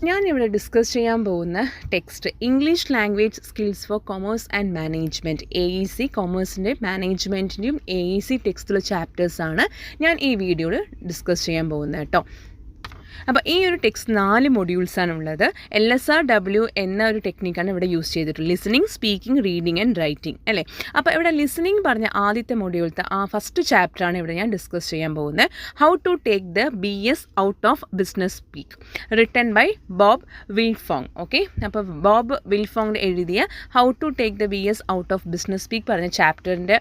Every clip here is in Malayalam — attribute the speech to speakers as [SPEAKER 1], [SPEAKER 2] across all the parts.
[SPEAKER 1] ഞാനിവിടെ ഡിസ്കസ് ചെയ്യാൻ പോകുന്ന text English language skills four commerce and management AEC കൊമേഴ്സിൻ്റെ മാനേജ്മെൻറ്റിൻ്റെയും AEC ടെക്സ്റ്റിലുള്ള ചാപ്റ്റേഴ്സാണ് ഞാൻ ഈ വീഡിയോയിൽ ഡിസ്കസ് ചെയ്യാൻ പോകുന്നത് കേട്ടോ. അപ്പോൾ ഈ ഒരു ടെക്സ്റ്റ് 4 മൊഡ്യൂൾസാണ് ഉള്ളത്. LSRW എന്ന ഒരു ടെക്നിക്കാണ് ഇവിടെ യൂസ് ചെയ്തിട്ടുള്ളത്. Listening, speaking, reading and writing അല്ലേ. അപ്പോൾ ഇവിടെ ലിസണിങ് പറഞ്ഞ ആദ്യത്തെ മൊഡ്യൂളത്തെ ഫസ്റ്റ് ചാപ്റ്ററാണ് ഇവിടെ ഞാൻ ഡിസ്കസ് ചെയ്യാൻ പോകുന്നത്. How to take the BS out of business speak, written by Bob Wilfong. Okay, അപ്പോൾ ബോബ് വിൽഫോങ് എഴുതിയ how to take the BS out of business speak പറഞ്ഞ ചാപ്റ്ററിൻ്റെ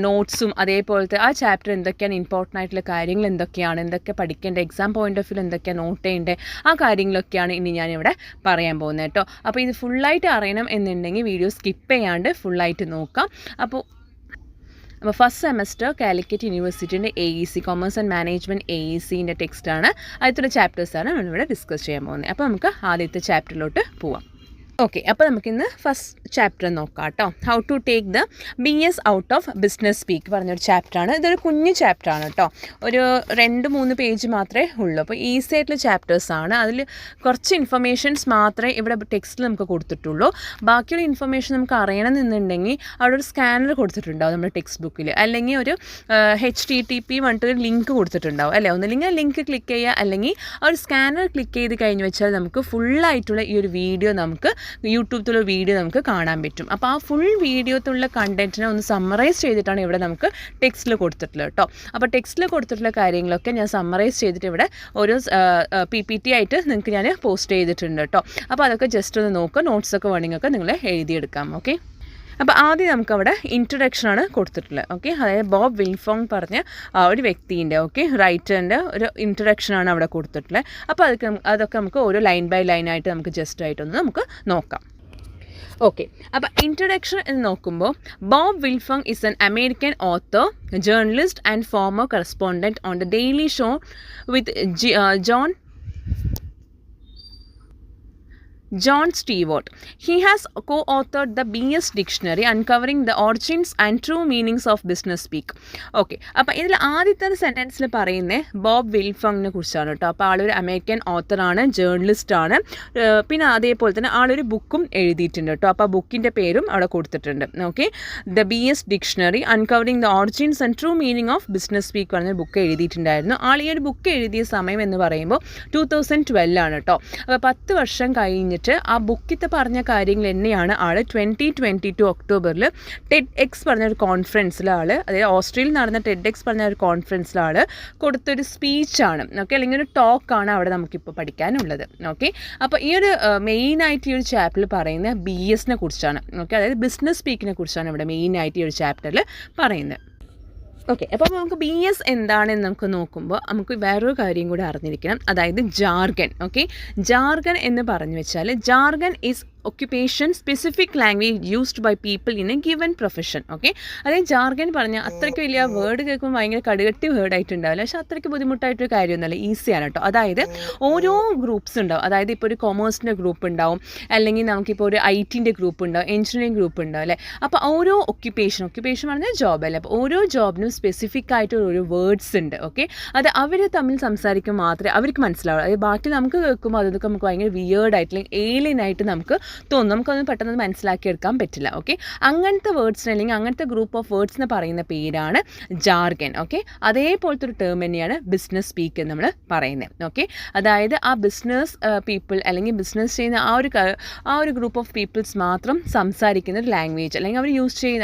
[SPEAKER 1] നോട്ട്സും അതേപോലത്തെ ആ ചാപ്റ്റർ എന്തൊക്കെയാണ് ഇമ്പോർട്ടൻ്റ് ആയിട്ടുള്ള കാര്യങ്ങൾ എന്തൊക്കെയാണ്, എന്തൊക്കെ പഠിക്കേണ്ട, എക്സാം പോയിന്റ് ഓഫ് വ്യൂ എന്തൊക്കെയാണ് നോട്ട് ചെയ്യേണ്ടത്, ആ കാര്യങ്ങളൊക്കെയാണ് ഇനി ഞാനിവിടെ പറയാൻ പോകുന്നത് കേട്ടോ. അപ്പോൾ ഇത് ഫുള്ളായിട്ട് അറിയണം എന്നുണ്ടെങ്കിൽ വീഡിയോ സ്കിപ്പ് ചെയ്യാണ്ട് ഫുള്ളായിട്ട് നോക്കാം. അപ്പോൾ ഫസ്റ്റ് സെമസ്റ്റർ കാലിക്കറ്റ് യൂണിവേഴ്സിറ്റിൻ്റെ AEC കൊമേഴ്സ് ആൻഡ് മാനേജ്മെൻറ്റ് AECൻ്റെ ടെക്സ്റ്റാണ്. ആദ്യത്തെ ചാപ്റ്റേഴ്സാണ് നമ്മളിവിടെ ഡിസ്കസ് ചെയ്യാൻ പോകുന്നത്. അപ്പോൾ നമുക്ക് ആദ്യത്തെ ചാപ്റ്ററിലോട്ട് പോവാം. ഓക്കെ, അപ്പോൾ നമുക്കിന്ന് ഫസ്റ്റ് ചാപ്റ്റർ നോക്കാം കേട്ടോ. How to take the BS out of business speak പറഞ്ഞൊരു ചാപ്റ്ററാണ്. ഇതൊരു കുഞ്ഞു ചാപ്റ്ററാണ് കേട്ടോ. ഒരു 2-3 പേജ് മാത്രമേ ഉള്ളൂ. അപ്പോൾ ഈസി ആയിട്ടുള്ള ചാപ്റ്റേഴ്സാണ്. അതിൽ കുറച്ച് ഇൻഫർമേഷൻസ് മാത്രമേ ഇവിടെ ടെക്സ്റ്റിൽ നമുക്ക് കൊടുത്തിട്ടുള്ളൂ. ബാക്കിയുള്ള ഇൻഫർമേഷൻ നമുക്ക് അറിയണമെന്നുണ്ടെങ്കിൽ അവിടെ ഒരു സ്കാനർ കൊടുത്തിട്ടുണ്ടാവും നമ്മുടെ ടെക്സ്റ്റ് ബുക്കിൽ, അല്ലെങ്കിൽ ഒരു HTTP പറഞ്ഞിട്ടൊരു ലിങ്ക് കൊടുത്തിട്ടുണ്ടാവും അല്ലേ. ഒന്നില്ലെങ്കിൽ ആ ലിങ്ക് ക്ലിക്ക് ചെയ്യുക, അല്ലെങ്കിൽ ആ ഒരു സ്കാനർ ക്ലിക്ക് ചെയ്ത് കഴിഞ്ഞ് വെച്ചാൽ നമുക്ക് ഫുള്ളായിട്ടുള്ള ഈ ഒരു വീഡിയോ നമുക്ക് യൂട്യൂബിലുള്ള വീഡിയോ നമുക്ക് കാണാൻ പറ്റും. അപ്പോൾ ആ ഫുൾ വീഡിയോത്തുള്ള കണ്ടൻറ്റിനെ ഒന്ന് സമ്മറൈസ് ചെയ്തിട്ടാണ് ഇവിടെ നമുക്ക് ടെക്സ്റ്റിൽ കൊടുത്തിട്ടുള്ളത് കേട്ടോ. അപ്പോൾ ടെക്സ്റ്റിൽ കൊടുത്തിട്ടുള്ള കാര്യങ്ങളൊക്കെ ഞാൻ സമ്മറൈസ് ചെയ്തിട്ട് ഇവിടെ ഒരു PPT ആയിട്ട് നിങ്ങൾക്ക് ഞാൻ പോസ്റ്റ് ചെയ്തിട്ടുണ്ട് കേട്ടോ. അപ്പോൾ അതൊക്കെ ജസ്റ്റ് ഒന്ന് നോക്കുക. നോട്ട്സൊക്കെ വേണമെങ്കിൽ നിങ്ങൾ എഴുതിയെടുക്കാം. ഓക്കെ, അപ്പോൾ ആദ്യം നമുക്കവിടെ ഇൻട്രൊഡക്ഷനാണ് കൊടുത്തിട്ടുള്ളത്. ഓക്കെ, അതായത് ബോബ് വിൽഫോങ് പറഞ്ഞ ഒരു വ്യക്തിൻ്റെ റൈറ്ററിൻ്റെ ഒരു ഇൻട്രൊഡക്ഷനാണ് അവിടെ കൊടുത്തിട്ടുള്ളത്. അപ്പോൾ അതൊക്കെ നമുക്ക് ഓരോ ലൈൻ ബൈ ലൈനായിട്ട് നമുക്ക് ജസ്റ്റ് ആയിട്ടൊന്ന് നമുക്ക് നോക്കാം. ഓക്കെ, അപ്പോൾ ഇൻട്രൊഡക്ഷൻ എന്ന് നോക്കുമ്പോൾ Bob Wilfong is an American author, journalist and former correspondent on the Daily Show with John Stewart. He has co-authored the BS Dictionary, uncovering the origins and true meanings of business speak. Okay, അപ്പോൾ ഇതിൽ ആദ്യത്തെ സെൻറ്റൻസിൽ പറയുന്നത് ബോബ് വിൽഫോങ്ങിനെ കുറിച്ചാണ് കേട്ടോ. അപ്പോൾ ആളൊരു അമേരിക്കൻ ഓത്തറാണ്, ജേർണലിസ്റ്റാണ്, പിന്നെ അതേപോലെ തന്നെ ആളൊരു ബുക്കും എഴുതിയിട്ടുണ്ട് കേട്ടോ. അപ്പോൾ ആ ബുക്കിൻ്റെ പേരും അവിടെ കൊടുത്തിട്ടുണ്ട്. Okay, the BS Dictionary, uncovering the origins and true meaning of business speak പറഞ്ഞ ബുക്ക് എഴുതിയിട്ടുണ്ടായിരുന്നു. ആൾ ഈ ഒരു ബുക്ക് എഴുതിയ സമയം എന്ന് പറയുമ്പോൾ 2012 ആണ് കേട്ടോ. അപ്പോൾ 10 വർഷം കഴിഞ്ഞ് ആ ബുക്കിത്തെ പറഞ്ഞ കാര്യങ്ങൾ തന്നെയാണ് ആൾ 2022 ഒക്ടോബറിൽ TEDx പറഞ്ഞൊരു കോൺഫറൻസിൽ അതായത് ഓസ്ട്രേലിയയിൽ നടന്ന TEDx പറഞ്ഞ ഒരു കോൺഫറൻസിൽ കൊടുത്തൊരു സ്പീച്ചാണ്. ഓക്കെ, അല്ലെങ്കിൽ ഒരു ടോക്കാണ് അവിടെ നമുക്കിപ്പോൾ പഠിക്കാനുള്ളത്. ഓക്കെ, അപ്പോൾ ഈ ഒരു മെയിനായിട്ട് ഈ ഒരു ചാപ്റ്ററിൽ പറയുന്നത് BSനെ കുറിച്ചാണ്. ഓക്കെ, അതായത് ബിസിനസ് സ്പീക്കിനെ കുറിച്ചാണ് ഇവിടെ മെയിനായിട്ട് ഈ ഒരു ചാപ്റ്ററിൽ പറയുന്നത്. ഓക്കെ, അപ്പോൾ നമുക്ക് BS എന്താണെന്ന് നമുക്ക് നോക്കുമ്പോൾ നമുക്ക് വേറൊരു കാര്യം കൂടി അറിഞ്ഞിരിക്കണം, അതായത് ജാർഗൻ. ഓക്കെ, ജാർഗൻ എന്ന് പറഞ്ഞു വെച്ചാൽ ജാർഗൻ is occupation specific language used by people in a given profession. Okay, അതായത് ജാർഗൻ പറഞ്ഞാൽ അത്രയ്ക്ക് വലിയ വേർഡ് കേൾക്കുമ്പോൾ ഭയങ്കര കടുകട്ടി വേർഡ് ആയിട്ടുണ്ടാവില്ല, പക്ഷേ അത്രയ്ക്ക് ബുദ്ധിമുട്ടായിട്ടൊരു കാര്യമൊന്നുമല്ല, ഈസിയാണ് കേട്ടോ. അതായത് ഓരോ ഗ്രൂപ്പ്സ് ഉണ്ടാവും. അതായത് ഇപ്പോൾ ഒരു കൊമേഴ്സിൻ്റെ ഗ്രൂപ്പ് ഉണ്ടാവും, അല്ലെങ്കിൽ നമുക്കിപ്പോൾ ഒരു IT-ൻ്റെ ഗ്രൂപ്പ് ഉണ്ടാവും, എഞ്ചിനീയറിംഗ് ഗ്രൂപ്പ് ഉണ്ടാവും അല്ലേ. അപ്പോൾ ഓരോ ഒക്യുപ്പേഷൻ പറഞ്ഞാൽ ജോബ് അല്ലേ. അപ്പോൾ ഓരോ ജോബിനും സ്പെസിഫിക് ആയിട്ട് ഒരു വേർഡ്സ് ഉണ്ട്. ഓക്കെ, അത് അവർ തമ്മിൽ സംസാരിക്കുമ്പോൾ മാത്രമേ അവർക്ക് മനസ്സിലാവുള്ളൂ. അതായത് ബാക്കി നമുക്ക് കേൾക്കുമ്പോൾ അതൊക്കെ നമുക്ക് ഭയങ്കര വിയേർഡായിട്ട് അല്ലെങ്കിൽ ഏലിയനായിട്ട് നമുക്ക് തോന്നും, നമുക്കൊന്നും പെട്ടെന്ന് മനസ്സിലാക്കിയെടുക്കാൻ പറ്റില്ല. ഓക്കെ, അങ്ങനത്തെ വേർഡ്സിന് അല്ലെങ്കിൽ അങ്ങനത്തെ ഗ്രൂപ്പ് ഓഫ് വേർഡ്സിന് പറയുന്ന പേരാണ് ജാർഗൻ. ഓക്കെ, അതേപോലത്തെ ഒരു ടേം തന്നെയാണ് ബിസിനസ് സ്പീക്ക് എന്ന് നമ്മൾ പറയുന്നത്. ഓക്കെ, അതായത് ആ ബിസിനസ് പീപ്പിൾ അല്ലെങ്കിൽ ബിസിനസ് ചെയ്യുന്ന ആ ഒരു ഗ്രൂപ്പ് ഓഫ് പീപ്പിൾസ് മാത്രം സംസാരിക്കുന്ന ഒരു ലാംഗ്വേജ്, അല്ലെങ്കിൽ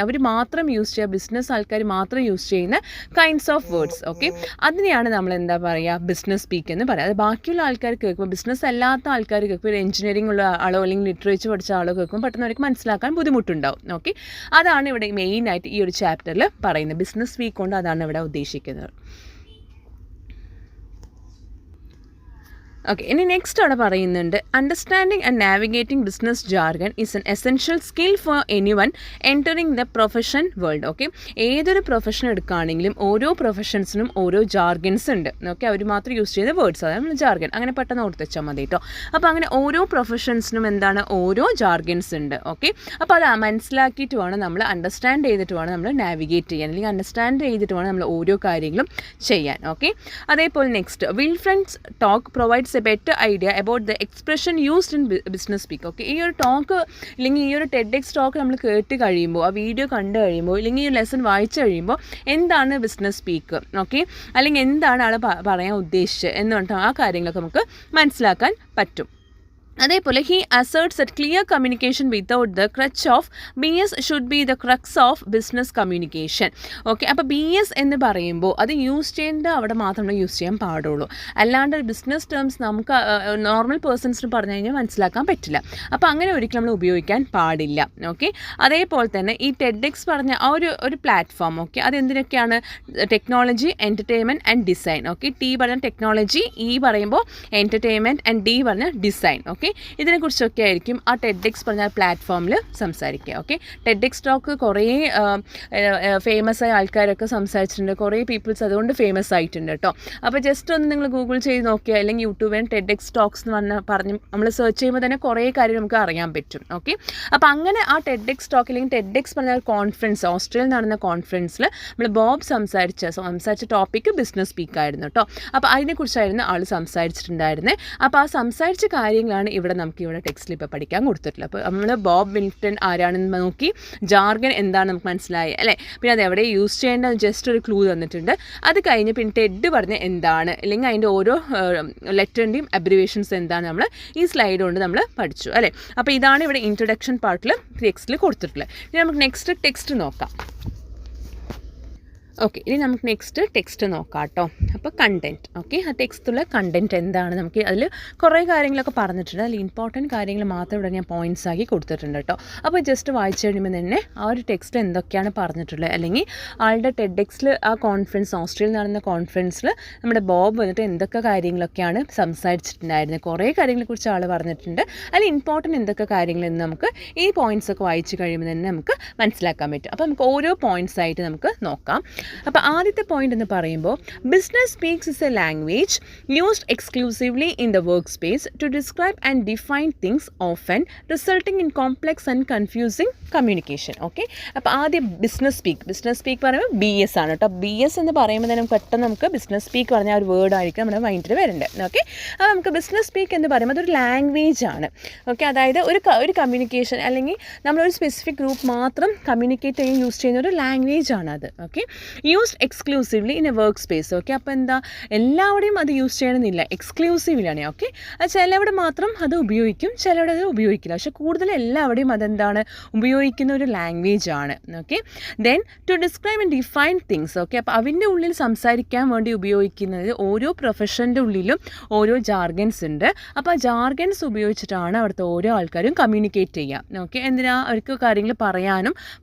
[SPEAKER 1] അവർ മാത്രം യൂസ് ചെയ്യുക, ബിസിനസ് ആൾക്കാർ മാത്രം യൂസ് ചെയ്യുന്ന കൈൻഡ്സ് ഓഫ് വേർഡ്സ്. ഓക്കെ, അതിനെയാണ് നമ്മൾ എന്താ പറയുക ബിസിനസ് സ്പീക്ക് എന്ന് പറയുക. അത് ബാക്കിയുള്ള ആൾക്കാർ കേൾക്കുമ്പോൾ, ബിസിനസ് അല്ലാത്ത ആൾക്കാർ കേൾക്കുമ്പോൾ, എഞ്ചിനീയറിംഗ് ഉള്ള ആളോ അല്ലെങ്കിൽ ലിറ്ററേച്ചർ പഠിച്ച ആളോ കേൾക്കുമ്പോൾ പെട്ടെന്ന് അവർക്ക് മനസ്സിലാക്കാൻ ബുദ്ധിമുട്ടുണ്ടാവും. ഓക്കെ, അതാണ് ഇവിടെ മെയിനായിട്ട് ഈ ഒരു ചാപ്റ്ററിൽ പറയുന്നത്. ബിസിനസ് സ്പീക്ക് കൊണ്ട് അതാണ് ഇവിടെ ഉദ്ദേശിക്കുന്നത്. ഓക്കെ, ഇനി നെക്സ്റ്റ് അവിടെ പറയുന്നുണ്ട് understanding and navigating business jargon is an essential skill for anyone entering the profession world. Okay, ഏതൊരു പ്രൊഫഷൻ എടുക്കുകയാണെങ്കിലും ഓരോ പ്രൊഫഷൻസിനും ഓരോ ജാർഗൻസ് ഉണ്ട്. ഓക്കെ, അവർ മാത്രം യൂസ് ചെയ്യുന്ന വേർഡ്സ്, അതാണ് നമ്മൾ ജാർഗൻ. അങ്ങനെ പെട്ടെന്ന് ഓർത്ത് വെച്ചാൽ മതി കേട്ടോ. അപ്പോൾ അങ്ങനെ ഓരോ പ്രൊഫഷൻസിനും എന്താണ് ഓരോ ജാർഗൻസ് ഉണ്ട്. ഓക്കെ, അപ്പോൾ അത് മനസ്സിലാക്കിയിട്ട് വേണം നമ്മൾ, അണ്ടർസ്റ്റാൻഡ് ചെയ്തിട്ട് വേണം നമ്മൾ നാവിഗേറ്റ് ചെയ്യാൻ, അല്ലെങ്കിൽ അണ്ടർസ്റ്റാൻഡ് ചെയ്തിട്ട് വേണം നമ്മൾ ഓരോ കാര്യങ്ങളും ചെയ്യാൻ. ഓക്കെ, അതേപോലെ next Wilfong's talk provides gets a better idea about the expression used in business speak. Okay, ഈ ഒരു ടോക്ക് അല്ലെങ്കിൽ ഈ ഒരു ടെഡെക്സ് ടോക്ക് നമ്മൾ കേട്ട് കഴിയുമ്പോൾ, ആ വീഡിയോ കണ്ടു കഴിയുമ്പോൾ, അല്ലെങ്കിൽ ഈ ലെസൺ വായിച്ചു കഴിയുമ്പോൾ എന്താണ് ബിസിനസ് സ്പീക്ക്, ഓക്കെ, അല്ലെങ്കിൽ എന്താണ് ആൾ പറയാൻ ഉദ്ദേശിച്ചത് എന്ന് പറഞ്ഞിട്ട് ആ കാര്യങ്ങളൊക്കെ നമുക്ക് മനസ്സിലാക്കാൻ പറ്റും. അതേപോലെ he asserts that clear communication without the crutch of BS should be the crux of business communication. Okay, അപ്പോൾ BS എന്ന് പറയുമ്പോൾ അത് യൂസ് ചെയ്യേണ്ട അവിടെ മാത്രം നമ്മൾ യൂസ് ചെയ്യാൻ പാടുള്ളൂ. അല്ലാണ്ട് ബിസിനസ് ടേംസ് നമുക്ക് നോർമൽ പേഴ്സൺസിന് പറഞ്ഞു കഴിഞ്ഞാൽ മനസ്സിലാക്കാൻ പറ്റില്ല. അപ്പോൾ അങ്ങനെ ഒരിക്കലും നമ്മൾ ഉപയോഗിക്കാൻ പാടില്ല. ഓക്കെ, അതേപോലെ തന്നെ ഈ ടെഡെക്സ് പറഞ്ഞ ആ ഒരു പ്ലാറ്റ്ഫോം, ഓക്കെ, അതെന്തിനൊക്കെയാണ്? Technology, entertainment and design. Okay, T പറഞ്ഞ ടെക്നോളജി, E പറയുമ്പോൾ എൻ്റർടൈൻമെൻറ്റ് ആൻഡ് D പറഞ്ഞ ഡിസൈൻ. ഓക്കെ, ഇതിനെക്കുറിച്ചൊക്കെ ആയിരിക്കും ആ ടെഡെക്സ് പറഞ്ഞ പ്ലാറ്റ്ഫോമിൽ സംസാരിക്കുക. ഓക്കെ, ടെഡെക്സ് ടോക്ക് കുറേ ഫേമസ് ആയ ആൾക്കാരൊക്കെ സംസാരിച്ചിട്ടുണ്ട്, കുറേ പീപ്പിൾസ് അതുകൊണ്ട് ഫേമസ് ആയിട്ടുണ്ട് കേട്ടോ. അപ്പോൾ ജസ്റ്റ് ഒന്ന് നിങ്ങൾ ഗൂഗിൾ ചെയ്ത് നോക്കിയാൽ അല്ലെങ്കിൽ യൂട്യൂബിൽ ടെഡെക്സ് ടോക്സ് എന്ന് പറഞ്ഞ് നമ്മൾ സെർച്ച് ചെയ്യുമ്പോൾ തന്നെ കുറേ കാര്യം നമുക്ക് അറിയാൻ പറ്റും. ഓക്കെ, അപ്പോൾ അങ്ങനെ ആ ടെഡെക്സ് ടോക്ക് അല്ലെങ്കിൽ ടെഡെക്സ് പറഞ്ഞ കോൺഫറൻസ്, ഓസ്ട്രേലിയയിൽ നടന്ന കോൺഫറൻസിൽ നമ്മൾ ബോബ് സംസാരിച്ച ടോപ്പിക്ക് ബിസിനസ് സ്പീക്കായിരുന്നു കേട്ടോ. അപ്പോൾ അതിനെക്കുറിച്ചായിരുന്നു ആൾ സംസാരിച്ചിട്ടുണ്ടായിരുന്നത്. അപ്പോൾ ആ സംസാരിച്ച കാര്യങ്ങളാണ് ഇവിടെ ടെക്സ്റ്റിൽ ഇപ്പോൾ പഠിക്കാൻ കൊടുത്തിട്ടുള്ളത്. അപ്പോൾ നമ്മൾ ബോബ് വിൽട്ടൺ ആരാണെന്ന് നോക്കി, ജാർഗൻ എന്താണ് നമുക്ക് മനസ്സിലായി അല്ലേ, പിന്നെ അത് എവിടെ യൂസ് ചെയ്യേണ്ടത് ജസ്റ്റ് ഒരു ക്ലൂ തന്നിട്ടുണ്ട്. അത് കഴിഞ്ഞ് പിന്നെ ടെഡ് പറഞ്ഞ എന്താണ്, അല്ലെങ്കിൽ അതിൻ്റെ ഓരോ ലെറ്ററിൻ്റെയും അബ്രിവേഷൻസ് എന്താണ് നമ്മൾ ഈ സ്ലൈഡ് കൊണ്ട് നമ്മൾ പഠിച്ചു അല്ലേ. അപ്പോൾ ഇതാണ് ഇവിടെ ഇൻട്രൊഡക്ഷൻ പാർട്ടിൽ ടെക്സ്റ്റിൽ കൊടുത്തിട്ടുള്ളത്. ഇനി നമുക്ക് നെക്സ്റ്റ് ടെക്സ്റ്റ് നോക്കാം. ഓക്കെ, ഇനി നമുക്ക് നെക്സ്റ്റ് ടെക്സ്റ്റ് നോക്കാം കേട്ടോ. അപ്പോൾ കണ്ടൻറ്റ്, ഓക്കെ, ആ ടെക്സ്റ്റുള്ള കണ്ടൻറ്റ് എന്താണ്, നമുക്ക് അതിൽ കുറേ കാര്യങ്ങളൊക്കെ പറഞ്ഞിട്ടുണ്ട്. അതിൽ ഇമ്പോർട്ടൻറ്റ് കാര്യങ്ങൾ മാത്രം ഇവിടെ ഞാൻ പോയിൻറ്റ്സ് ആക്കി കൊടുത്തിട്ടുണ്ട് കേട്ടോ. അപ്പോൾ ജസ്റ്റ് വായിച്ചു കഴിയുമ്പോൾ തന്നെ ആ ഒരു ടെക്സ്റ്റ് എന്തൊക്കെയാണ് പറഞ്ഞിട്ടുള്ളത്, അല്ലെങ്കിൽ ആളുടെ ടെഡെക്സിൽ ആ കോൺഫറൻസ്, ഓസ്ട്രേലിയയിൽ നടന്ന കോൺഫറൻസിൽ നമ്മുടെ ബോബ് വന്നിട്ട് എന്തൊക്കെ കാര്യങ്ങളൊക്കെയാണ് സംസാരിച്ചിട്ടുണ്ടായിരുന്നത്, കുറേ കാര്യങ്ങളെക്കുറിച്ച് ആൾ പറഞ്ഞിട്ടുണ്ട്. അതിൽ ഇമ്പോർട്ടൻറ്റ് എന്തൊക്കെ കാര്യങ്ങളെന്ന് നമുക്ക് ഈ പോയിൻറ്റ്സ് ഒക്കെ വായിച്ചു കഴിയുമ്പോൾ തന്നെ നമുക്ക് മനസ്സിലാക്കാൻ പറ്റും. അപ്പോൾ നമുക്ക് ഓരോ പോയിൻറ്റ്സ് ആയിട്ട് നമുക്ക് നോക്കാം. അപ്പോൾ ആദ്യത്തെ പോയിന്റ് എന്ന് പറയുമ്പോൾ business speaks is a language used exclusively in the workspace to describe and define things often resulting in complex and confusing communication. Okay, അപ്പോൾ ആദ്യം ബിസിനസ് സ്പീക്ക് പറയുമ്പോൾ BS ആണ് കേട്ടോ. BS എന്ന് പറയുമ്പോൾ തന്നെ പെട്ടെന്ന് നമുക്ക് ബിസിനസ് സ്പീക്ക് പറഞ്ഞ ഒരു വേർഡ് ആയിരിക്കും നമ്മുടെ മൈൻഡിൽ വരേണ്ടത്. ഓക്കെ, അപ്പോൾ നമുക്ക് ബിസിനസ് സ്പീക്ക് എന്ന് പറയുമ്പോൾ അതൊരു ലാംഗ്വേജ് ആണ്. ഓക്കെ, അതായത് ഒരു കമ്മ്യൂണിക്കേഷൻ അല്ലെങ്കിൽ നമ്മളൊരു സ്പെസിഫിക് ഗ്രൂപ്പ് മാത്രം കമ്മ്യൂണിക്കേറ്റ് ചെയ്യാൻ യൂസ് ചെയ്യുന്ന ഒരു ലാംഗ്വേജ് ആണ് അത്. Okay, used exclusively in A work space. Okay, അപ്പോൾ എന്താ, എല്ലാവരുടെയും അത് യൂസ് ചെയ്യണമെന്നില്ല, എക്സ്ക്ലൂസീവ്ലിയാണ്. ഓക്കെ, ചിലവിടെ മാത്രം അത് ഉപയോഗിക്കും, ചിലവിടെ അത് ഉപയോഗിക്കില്ല, പക്ഷെ കൂടുതൽ എല്ലാവരുടെയും അതെന്താണ്, ഉപയോഗിക്കുന്ന ഒരു ലാംഗ്വേജ് ആണ്. Okay, then to describe and define things. Okay, അപ്പോൾ അതിൻ്റെ ഉള്ളിൽ സംസാരിക്കാൻ വേണ്ടി ഉപയോഗിക്കുന്നത് ഓരോ പ്രൊഫഷൻ്റെ ഉള്ളിലും ഓരോ ജാർഗൻസ് ഉണ്ട്. അപ്പോൾ ആ ജാർഗൻസ് ഉപയോഗിച്ചിട്ടാണ് അവിടുത്തെ ഓരോ ആൾക്കാരും കമ്മ്യൂണിക്കേറ്റ് ചെയ്യുക. ഓക്കെ, എന്തിനാ, അവർക്ക് കാര്യങ്ങൾ പറയാനും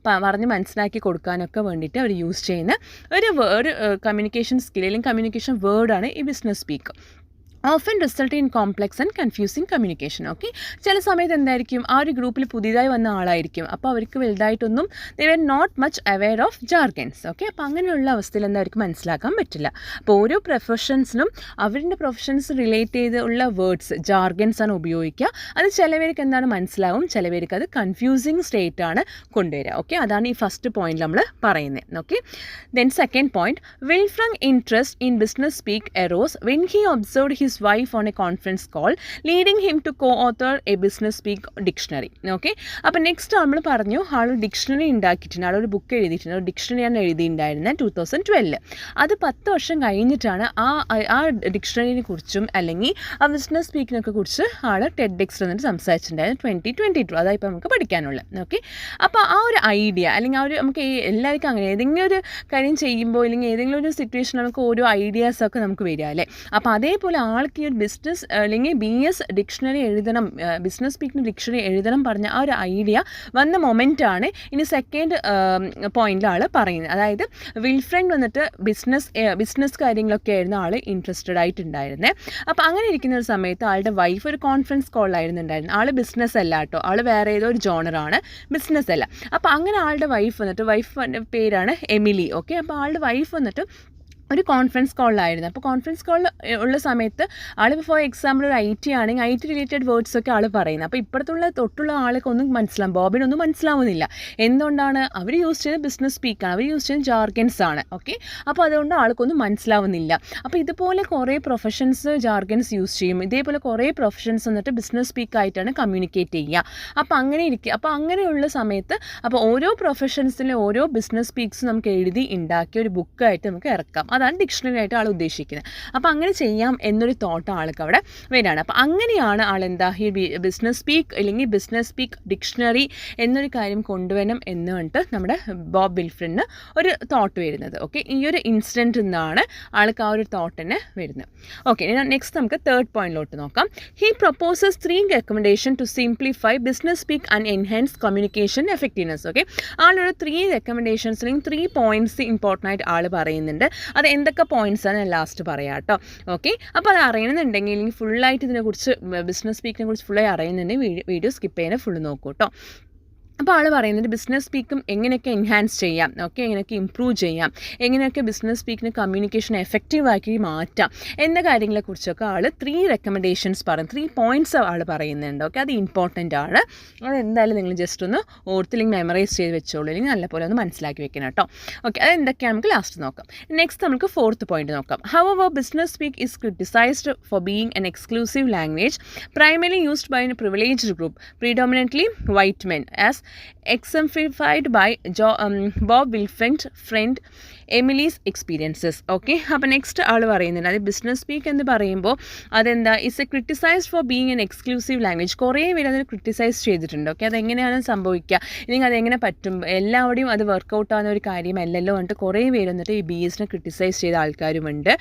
[SPEAKER 1] പറഞ്ഞ് മനസ്സിലാക്കി കൊടുക്കാനൊക്കെ വേണ്ടിയിട്ട് അവർ യൂസ് ചെയ്യുന്ന ഒരു കമ്മ്യൂണിക്കേഷൻ സ്കിൽ അല്ലെങ്കിൽ കമ്മ്യൂണിക്കേഷൻ വേർഡാണ് ഈ business speak. Often result in complex and confusing communication. Okay, ചില സമയത്ത് എന്തായിരിക്കും, ആ ഒരു ഗ്രൂപ്പിൽ പുതിയതായി വന്ന ആളായിരിക്കും, അപ്പോൾ അവർക്ക് വലുതായിട്ടൊന്നും they were not much aware of jargons. Okay, അപ്പോൾ അങ്ങനെയുള്ള അവസ്ഥയിൽ എന്തായിരിക്കും മനസ്സിലാക്കാൻ പറ്റില്ല. അപ്പോൾ ഓരോ പ്രൊഫഷൻസിനും അവരുടെ പ്രൊഫഷൻസ് റിലേറ്റ് ചെയ്തുള്ള വേർഡ്സ്, ജാർഗൻസ് ആണ് ഉപയോഗിക്കുക. അത് ചിലവർക്ക് എന്താണ് മനസ്സിലാവും, ചിലവർക്ക് അത് കൺഫ്യൂസിങ് സ്റ്റേറ്റ് ആണ് കൊണ്ടുവരിക. ഓക്കെ, അതാണ് ഈ ഫസ്റ്റ് പോയിന്റ് നമ്മൾ പറയുന്നത്. ഓക്കെ, ദെൻ സെക്കൻഡ് പോയിന്റ്, വിൽഫ്രങ് interest in business speak arose when he observed his wife on a conference call, leading him to co-author a business speak dictionary. Okay, അപ്പോൾ നെക്സ്റ്റ് നമ്മൾ പറഞ്ഞു ആൾ ഡിക്ഷണറി ഉണ്ടാക്കിയിട്ടുണ്ട്, ആളൊരു ബുക്ക് എഴുതിയിട്ടുണ്ട്, ഒരു ഡിക്ഷണറിയാണ് എഴുതിയിട്ടുണ്ടായിരുന്നത് 2012. അത് 10 വർഷം കഴിഞ്ഞിട്ടാണ് ആ ഡിക്ഷണറിനെ കുറിച്ചും അല്ലെങ്കിൽ ആ ബിസിനസ് സ്പീക്കിനൊക്കെ കുറിച്ച് ആൾ ടെഡെക്സിൽ നിന്നിട്ട് സംസാരിച്ചിട്ടുണ്ടായിരുന്നു 2022. അതായത് ഇപ്പോൾ നമുക്ക് പഠിക്കാനുള്ളത്. ഓക്കെ, അപ്പോൾ ആ ഒരു ഐഡിയ അല്ലെങ്കിൽ ആ ഒരു നമുക്ക് എല്ലാവർക്കും അങ്ങനെ ഏതെങ്കിലും ഒരു കാര്യം ചെയ്യുമ്പോൾ അല്ലെങ്കിൽ ഏതെങ്കിലും ഒരു സിറ്റുവേഷൻ നമുക്ക് ഓരോ ഐഡിയാസൊക്കെ നമുക്ക് വരിക അല്ലേ. അപ്പോൾ അതേപോലെ ആൾക്ക് ഈ ഒരു ബിസിനസ് അല്ലെങ്കിൽ BS ഡിക്ഷണറി എഴുതണം, ബിസിനസ് സ്പീക്കിന് ഡിക്ഷണറി എഴുതണം പറഞ്ഞ ആ ഒരു ഐഡിയ വന്ന മൊമെൻ്റാണ് ഇനി സെക്കൻഡ് പോയിന്റിൽ ആൾ പറയുന്നത്. അതായത് വിൽഫ്രണ്ട് വന്നിട്ട് ബിസിനസ് കാര്യങ്ങളൊക്കെ ആയിരുന്നു ആൾ ഇൻട്രസ്റ്റഡ് ആയിട്ടുണ്ടായിരുന്നത്. അപ്പോൾ അങ്ങനെ ഇരിക്കുന്ന ഒരു സമയത്ത് ആളുടെ വൈഫ് ഒരു കോൺഫറൻസ് കോളിലായിരുന്നുണ്ടായിരുന്നു. ആൾ ബിസിനസ് അല്ല കേട്ടോ, ആൾ വേറെ ഏതോ ഒരു ജോണറാണ്, ബിസിനസ് അല്ല. അപ്പോൾ അങ്ങനെ ആളുടെ വൈഫ് പേരാണ് എമിലി. ഓക്കെ, അപ്പോൾ ആളുടെ വൈഫ് വന്നിട്ട് ഒരു കോൺഫറൻസ് കോളിലായിരുന്നു. അപ്പോൾ കോൺഫറൻസ് കോളിൽ ഉള്ള സമയത്ത് ആളിപ്പോൾ ഫോർ എക്സാമ്പിൾ ഒരു IT ആണെങ്കിൽ IT റിലേറ്റഡ് വേർഡ്സൊക്കെ ആൾ പറയുന്നത്. അപ്പോൾ ഇപ്പുറത്തുള്ള തൊട്ടുള്ള ആൾക്ക് ഒന്നും മനസ്സിലാവും, ബോബിനൊന്നും മനസ്സിലാവുന്നില്ല. എന്തുകൊണ്ടാണ്? അവർ യൂസ് ചെയ്യുന്നത് ബിസിനസ് സ്പീക്കാണ്, അവർ യൂസ് ചെയ്യുന്നത് ജാർഗൻസ് ആണ്. ഓക്കെ, അപ്പോൾ അതുകൊണ്ട് ആൾക്കൊന്നും മനസ്സിലാവുന്നില്ല. അപ്പോൾ ഇതുപോലെ കുറേ പ്രൊഫഷൻസ് ജാർഗൻസ് യൂസ് ചെയ്യും. ഇതേപോലെ കുറേ പ്രൊഫഷൻസ് എന്നിട്ട് ബിസിനസ് സ്പീക്കായിട്ടാണ് കമ്മ്യൂണിക്കേറ്റ് ചെയ്യുക. അപ്പോൾ അങ്ങനെ ഇരിക്കുക. അപ്പോൾ അങ്ങനെയുള്ള സമയത്ത് അപ്പോൾ ഓരോ പ്രൊഫഷൻസിലെ ഓരോ ബിസിനസ് സ്പീക്സ് നമുക്ക് എഴുതി ഉണ്ടാക്കിയ ഒരു ബുക്കായിട്ട് നമുക്ക് ഇറക്കാം. അതാണ് ഡിക്ഷണറി ആയിട്ട് ആൾ ഉദ്ദേശിക്കുന്നത്. അപ്പോൾ അങ്ങനെ ചെയ്യാം എന്നൊരു തോട്ട് ആൾക്ക് അവിടെ വരികയാണ്. അപ്പോൾ അങ്ങനെയാണ് ആളെന്താ ഈ ബിസിനസ് സ്പീക്ക് അല്ലെങ്കിൽ ബിസിനസ് സ്പീക്ക് ഡിക്ഷണറി എന്നൊരു കാര്യം കൊണ്ടുവരണം എന്ന് പറഞ്ഞിട്ട് നമ്മുടെ ബോബ് വിൽഫ്രിഡിന് ഒരു തോട്ട് വരുന്നത്. ഓക്കെ, ഈ ഒരു ഇൻസിഡൻറ്റിൽ നിന്നാണ് ആൾക്ക് ആ ഒരു തോട്ട് തന്നെ വരുന്നത്. ഓക്കെ, നെക്സ്റ്റ് നമുക്ക് തേർഡ് പോയിന്റിലോട്ട് നോക്കാം. He proposes 3 recommendation to simplify business speak and enhance communication effectiveness. Okay, ആളൊരു 3 റെക്കമെൻഡേഷൻസ് അല്ലെങ്കിൽ 3 പോയിന്റ്സ് ഇമ്പോർട്ടൻ്റ് ആയിട്ട് ആൾ പറയുന്നുണ്ട്. അത് എന്തൊക്കെ പോയിന്റ്സ് ആണ് ഞാൻ ലാസ്റ്റ് പറയാം കേട്ടോ. ഓക്കെ, അപ്പോൾ അത് അറിയണമെന്നുണ്ടെങ്കിൽ അല്ലെങ്കിൽ ഫുള്ളായിട്ട് ഇതിനെക്കുറിച്ച് ബിസിനസ് സ്പീക്കിനെ കുറിച്ച് ഫുള്ളായി അറിയുന്നുണ്ടെങ്കിൽ വീഡിയോ സ്കിപ്പ് ചെയ്യാൻ ഫുള്ള് നോക്കൂ കേട്ടോ. അപ്പോൾ ആൾ പറയുന്നത് ബിസിനസ് സ്പീക്കും എങ്ങനെയൊക്കെ എൻഹാൻസ് ചെയ്യാം, ഓക്കെ, എങ്ങനെയൊക്കെ ഇമ്പ്രൂവ് ചെയ്യാം, എങ്ങനെയൊക്കെ ബിസിനസ് സ്പീക്കിന് കമ്മ്യൂണിക്കേഷൻ എഫക്റ്റീവാക്കി മാറ്റാം എന്ന കാര്യങ്ങളെക്കുറിച്ചൊക്കെ ആൾ 3 റെക്കമെൻഡേഷൻസ് പറയും, 3 പോയിൻറ്റ്സ് ആൾ പറയുന്നുണ്ട്. ഓക്കെ, അത് ഇമ്പോർട്ടൻ്റ് ആണ്. അതെന്തായാലും നിങ്ങൾ ജസ്റ്റ് ഒന്ന് ഓർത്തില്ലെങ്കിൽ മെമ്മറൈസ് ചെയ്ത് വെച്ചോളൂ, അല്ലെങ്കിൽ നല്ലപോലെ ഒന്ന് മനസ്സിലാക്കി വെക്കണം കേട്ടോ. ഓക്കെ, അത് എന്തൊക്കെയാണ് നമുക്ക് ലാസ്റ്റ് നോക്കാം. നെക്സ്റ്റ് നമുക്ക് 4th പോയിന്റ് നോക്കാം. However business speak is criticised for being an exclusive language primarily used by a privileged group predominantly white men, as exemplified by Bob Wilfred's friend Emily's experiences. Okay, അപ്പോൾ നെക്സ്റ്റ് ആൾ പറയുന്നുണ്ട് അത് ബിസിനസ് സ്പീക്ക് എന്ന് പറയുമ്പോൾ അതെന്താ is A criticised for being an exclusive language. കുറേ പേര് അതിന് ക്രിട്ടിസൈസ് ചെയ്തിട്ടുണ്ട്. ഓക്കെ, അതെങ്ങനെയാണ് സംഭവിക്കുക, ഇല്ലെങ്കിൽ അതെങ്ങനെ പറ്റും, എല്ലാവരുടെയും അത് വർക്കൗട്ട് ആവുന്ന ഒരു കാര്യമല്ലല്ലോ എന്നിട്ട് കുറേ പേര് വന്നിട്ട് ഈ BSനെ ക്രിട്ടിസൈസ് ചെയ്ത ആൾക്കാരുമുണ്ട്.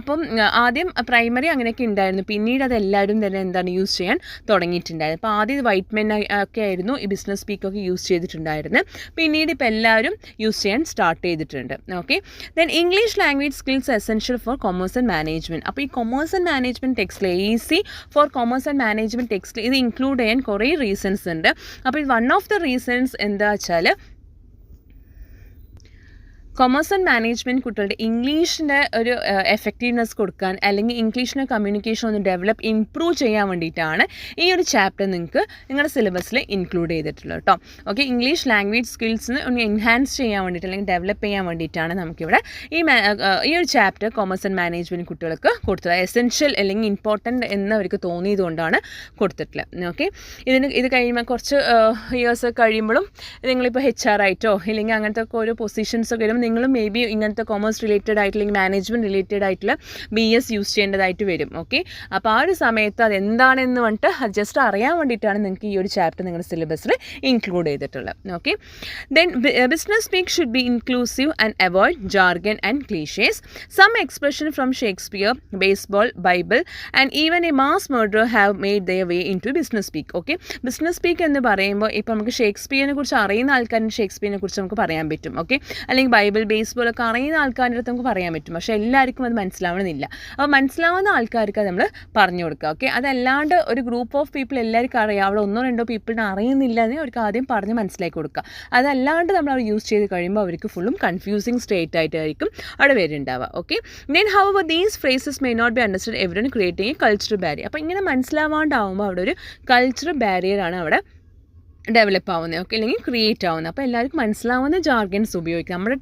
[SPEAKER 1] അപ്പം ആദ്യം പ്രൈമറി അങ്ങനെയൊക്കെ ഉണ്ടായിരുന്നു, പിന്നീട് അത് എല്ലാവരും തന്നെ എന്താണ് യൂസ് ചെയ്യാൻ തുടങ്ങിയിട്ടുണ്ടായിരുന്നു. അപ്പോൾ ആദ്യം വൈറ്റ് മെൻ ഒക്കെ ആയിരുന്നു ഈ ബിസിനസ് സ്പീക്കൊക്കെ യൂസ് ചെയ്തിട്ടുണ്ടായിരുന്നു, പിന്നീട് ഇപ്പോൾ എല്ലാവരും യൂസ് ചെയ്യാൻ സ്റ്റാർട്ട് ചെയ്തിട്ടുണ്ട്. Okay, then English language skills essential for commerce and management. അപ്പോൾ ഈ കൊമേഴ്സ് ആൻഡ് മാനേജ്മെൻറ്റ് ടെക്സ്റ്റിൽ AEC for commerce and management ടെക്സ്റ്റിൽ ഇത് ഇൻക്ലൂഡ് ചെയ്യാൻ കുറേ റീസൺസ് ഉണ്ട്. അപ്പോൾ ഇത് വൺ ഓഫ് ദ റീസൺസ് എന്താ വെച്ചാൽ കൊമേഴ്സ് ആൻഡ് മാനേജ്മെൻറ്റ് കുട്ടികളുടെ ഇംഗ്ലീഷിൻ്റെ ഒരു എഫക്റ്റീവ്നെസ് കൊടുക്കാൻ അല്ലെങ്കിൽ ഇംഗ്ലീഷിൻ്റെ കമ്മ്യൂണിക്കേഷൻ ഒന്ന് ഡെവലപ്പ് ഇംപ്രൂവ് ചെയ്യാൻ വേണ്ടിയിട്ടാണ് ഈ ഒരു ചാപ്റ്റർ നിങ്ങൾക്ക് നിങ്ങളുടെ സിലബസിൽ ഇൻക്ലൂഡ് ചെയ്തിട്ടുള്ളത് കേട്ടോ. ഓക്കെ, ഇംഗ്ലീഷ് ലാംഗ്വേജ് സ്കിൽസിന് ഒന്ന് എൻഹാൻസ് ചെയ്യാൻ വേണ്ടിയിട്ട് അല്ലെങ്കിൽ ഡെവലപ്പ് ചെയ്യാൻ വേണ്ടിയിട്ടാണ് നമുക്കിവിടെ ഈ ഒരു ചാപ്റ്റർ കൊമേഴ്സ് ആൻഡ് മാനേജ്മെൻറ്റ് കുട്ടികൾക്ക് കൊടുത്തത്. എസെൻഷ്യൽ അല്ലെങ്കിൽ ഇമ്പോർട്ടൻ്റ് എന്ന് അവർക്ക് തോന്നിയതുകൊണ്ടാണ് കൊടുത്തിട്ടുള്ളത്. ഓക്കെ, ഇത് കഴിയുമ്പോൾ കുറച്ച് ഇയേഴ്സ് കഴിയുമ്പോഴും നിങ്ങളിപ്പോൾ HR ആയിട്ടോ ഇല്ലെങ്കിൽ അങ്ങനത്തെ ഒക്കെ ഓരോ പൊസിഷൻസൊക്കെ വരുമ്പോൾ നിങ്ങളും മേ ബി ഇങ്ങനത്തെ കൊമേഴ്സ് റിലേറ്റഡ് ആയിട്ട് അല്ലെങ്കിൽ മാനേജ്മെൻറ്റ് റിലേറ്റഡ് ആയിട്ടുള്ള BS യൂസ് ചെയ്യേണ്ടതായിട്ട് വരും. ഓക്കെ, അപ്പോൾ ആ ഒരു സമയത്ത് അത് എന്താണെന്ന് പറഞ്ഞിട്ട് അത് ജസ്റ്റ് അറിയാൻ വേണ്ടിയിട്ടാണ് നിങ്ങൾക്ക് ഈ ഒരു ചാപ്റ്റർ നിങ്ങളുടെ സിലബസിൽ ഇൻക്ലൂഡ് ചെയ്തിട്ടുള്ളത്. Okay, then business speak should be inclusive and avoid jargon and cliches. Some expression from Shakespeare, baseball, Bible and even a mass murder have made their way in to business speak. Okay, business speak എന്ന് പറയുമ്പോൾ ഇപ്പോൾ നമുക്ക് ഷേക്സ്പിയറിനെ കുറിച്ച് അറിയുന്ന ആൾക്കാരിന് ഷേക്സ്പിയറിനെ കുറിച്ച് നമുക്ക് പറയാൻ പറ്റും. ഓക്കെ, അല്ലെങ്കിൽ ബൈബിൾ ബേസ്ബോളൊക്കെ അറിയുന്ന ആൾക്കാരുടെ അടുത്ത് നമുക്ക് പറയാൻ പറ്റും, പക്ഷേ എല്ലാവർക്കും അത് മനസ്സിലാവണമെന്നില്ല. അപ്പോൾ മനസ്സിലാവുന്ന ആൾക്കാർക്ക് നമ്മൾ പറഞ്ഞു കൊടുക്കുക. ഓക്കെ, അതല്ലാണ്ട് ഒരു ഗ്രൂപ്പ് ഓഫ് പീപ്പിൾ എല്ലാവർക്കും അറിയാം, അവിടെ 1-2 പീപ്പിളിനെ അറിയുന്നില്ല എന്ന് അവർക്ക് ആദ്യം പറഞ്ഞ് മനസ്സിലാക്കി കൊടുക്കുക. അതല്ലാണ്ട് നമ്മൾ അത് യൂസ് ചെയ്ത് കഴിയുമ്പോൾ അവർക്ക് ഫുള്ളും കൺഫ്യൂസിങ് സ്റ്റേറ്റ് ആയിട്ടായിരിക്കും അവിടെ വരുന്നുണ്ടാവുക. Okay, then however these phrases may not be understand everyone creating a cultural barrier. അപ്പോൾ ഇങ്ങനെ മനസ്സിലാവാണ്ടാവുമ്പോൾ അവിടെ ഒരു കൾച്ചറൽ ബാരിയറാണ് അവിടെ ഡെവലപ്പ് ആവുന്നത്. ഓക്കെ, അല്ലെങ്കിൽ ക്രിയേറ്റ് ആവുന്നത്. അപ്പോൾ എല്ലാവർക്കും മനസ്സിലാവുന്ന ജാർഗൻസ് ഉപയോഗിക്കുക. നമ്മുടെ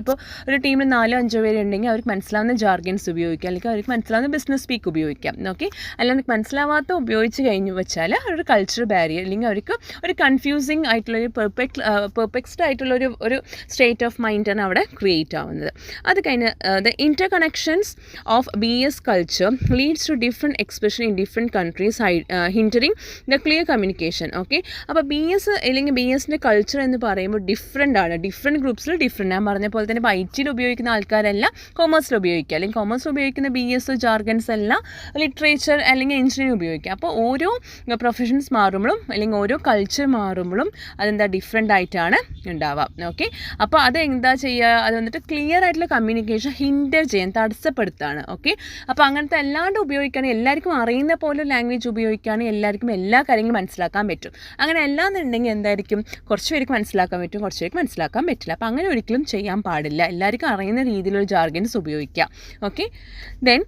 [SPEAKER 1] ഇപ്പോൾ ഒരു ടീമിൽ 4-5 പേരുണ്ടെങ്കിൽ അവർക്ക് മനസ്സിലാവുന്ന ജാർഗൻസ് ഉപയോഗിക്കുക, അല്ലെങ്കിൽ അവർക്ക് മനസ്സിലാവുന്ന ബിസിനസ് സ്പീക്ക് ഉപയോഗിക്കാം. ഓക്കെ, അല്ലാണ്ട് മനസ്സിലാവാത്ത ഉപയോഗിച്ച് കഴിഞ്ഞു വെച്ചാൽ ഒരു കൾച്ചറൽ ബാരിയർ അല്ലെങ്കിൽ അവർക്ക് ഒരു കൺഫ്യൂസിങ് ആയിട്ടുള്ളൊരു പെർഫെക്റ്റ് ആയിട്ടുള്ളൊരു സ്റ്റേറ്റ് ഓഫ് മൈൻഡാണ് അവിടെ ക്രിയേറ്റ് ആവുന്നത്. അത് കഴിഞ്ഞ് the interconnections of BS culture leads to different expression in different countries hindering the clear communication. Okay, അപ്പോൾ BS അല്ലെങ്കിൽ BSൻ്റെ കൾച്ചർ എന്ന് പറയുമ്പോൾ ഡിഫറെൻ്റ് ആണ്, ഡിഫറെൻറ്റ് ഗ്രൂപ്പ്സിൽ ഡിഫറെൻ്റ്. ഞാൻ പറഞ്ഞ പോലെ തന്നെ ഇപ്പോൾ IT ഉപയോഗിക്കുന്ന ആൾക്കാരെല്ലാം കൊമേഴ്സിൽ ഉപയോഗിക്കുക, അല്ലെങ്കിൽ കൊമേഴ്സിൽ ഉപയോഗിക്കുന്ന BS ജാർഗൻസ് എല്ലാം ലിറ്ററേച്ചർ അല്ലെങ്കിൽ എഞ്ചിനീയറിംഗ് ഉപയോഗിക്കുക. അപ്പോൾ ഓരോ പ്രൊഫഷൻസ് മാറുമ്പോഴും അല്ലെങ്കിൽ ഓരോ കൾച്ചർ മാറുമ്പോഴും അതെന്താ ഡിഫറെൻ്റ് ആയിട്ടാണ് ഉണ്ടാവുക. ഓക്കെ, അപ്പോൾ അത് എന്താ ചെയ്യുക, അത് വന്നിട്ട് ക്ലിയർ ആയിട്ടുള്ള കമ്മ്യൂണിക്കേഷൻ ഹിൻഡർ ചെയ്യാൻ തടസ്സപ്പെടുത്താണ്. ഓക്കെ, അപ്പോൾ അങ്ങനത്തെ അല്ലാണ്ട് ഉപയോഗിക്കുകയാണെങ്കിൽ എല്ലാവർക്കും അറിയുന്ന പോലെ ലാംഗ്വേജ് ഉപയോഗിക്കുകയാണെങ്കിൽ എല്ലാവർക്കും എല്ലാ കാര്യങ്ങളും മനസ്സിലാക്കാൻ പറ്റും. അങ്ങനെ എല്ലാം എന്നുണ്ടെങ്കിൽ എന്തായിരിക്കും, കുറച്ച് പേർക്ക് മനസ്സിലാക്കാൻ പറ്റും, കുറച്ച് പേർക്ക് മനസ്സിലാക്കാൻ പറ്റില്ല. അപ്പോൾ അങ്ങനെ ഒരിക്കലും ചെയ്യാൻ പാടില്ല. എല്ലാവർക്കും അറിയുന്ന രീതിയിലുള്ള ജാർഗൻസ് ഉപയോഗിക്കുക. Okay, then